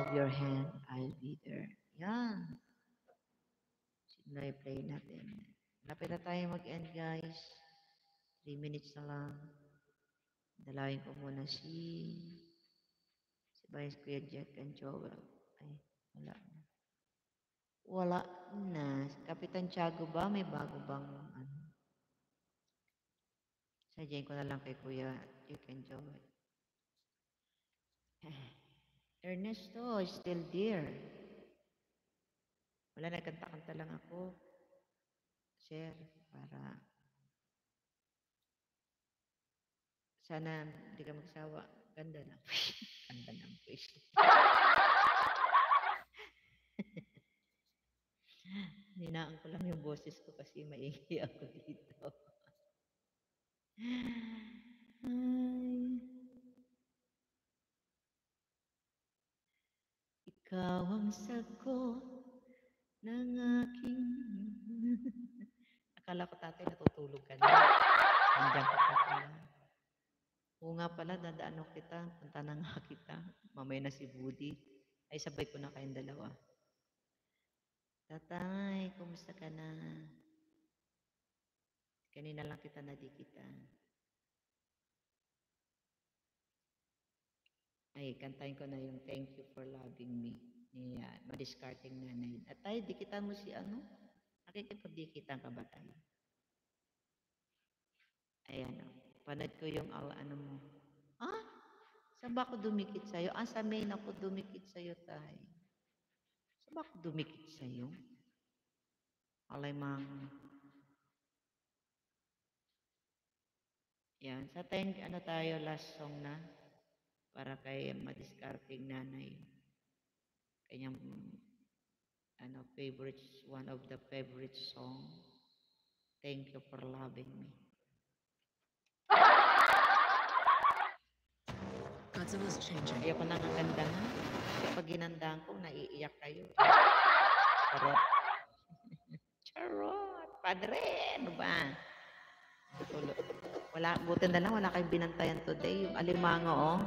of your hand, I'll be there. Yan. Play natin. Lapit na tayo mag-end, guys. 3 minutes na lang. Dalawin ko muna si Vice Kuya Jack and Joel. Ay, wala na. Wala na. Kapitan Tiago ba? May bago bang ano? Sadyain ko na lang kay Kuya Jack and Joel. Ernesto is still there. Wala, nagkanta-kanta lang ako. Sir, para sana hindi ka magsawa. Ganda na. Ganda ng voice. Hinaan ko lang yung boses ko kasi maingay ako dito. Ay. Ikaw ang sagot ng aking... Akala ko tatay natutulog ka na. Nandiyan ka pa pala. Oo nga pala, dadaan kita. Punta na nga kita. Mamaya na si Budi. Ay, sabay ko na kayong dalawa. Tatay, kumusta ka na? Kanina lang kita nadikita. Ay, kantahin ko na yung Thank You for Loving Me. Yan, madiscarding nanay. At tayo, dikitan mo si ano? Nakikipagdikitan ka ba tayo? Ayan o. Panood ko yung ano mo. Ah? Saan ba ako dumikit sa'yo? Ah, sa main ako dumikit sa'yo tayo. Saan ba ako dumikit sa'yo? Alay mang... Yan. Sa 10, ano tayo, last song na? Para kay madiscarding nanay. Kanyang, ano, favorites, one of the favorite song. Thank You for Loving Me. Godzilla's changing. Ayoko nang ang ganda na. Kapag ginandaan ko, naiiyak kayo. Charot. Charot. Padre, ano ba? Wala, buti na lang, wala kayong binantayan today. Yung alimango, oh.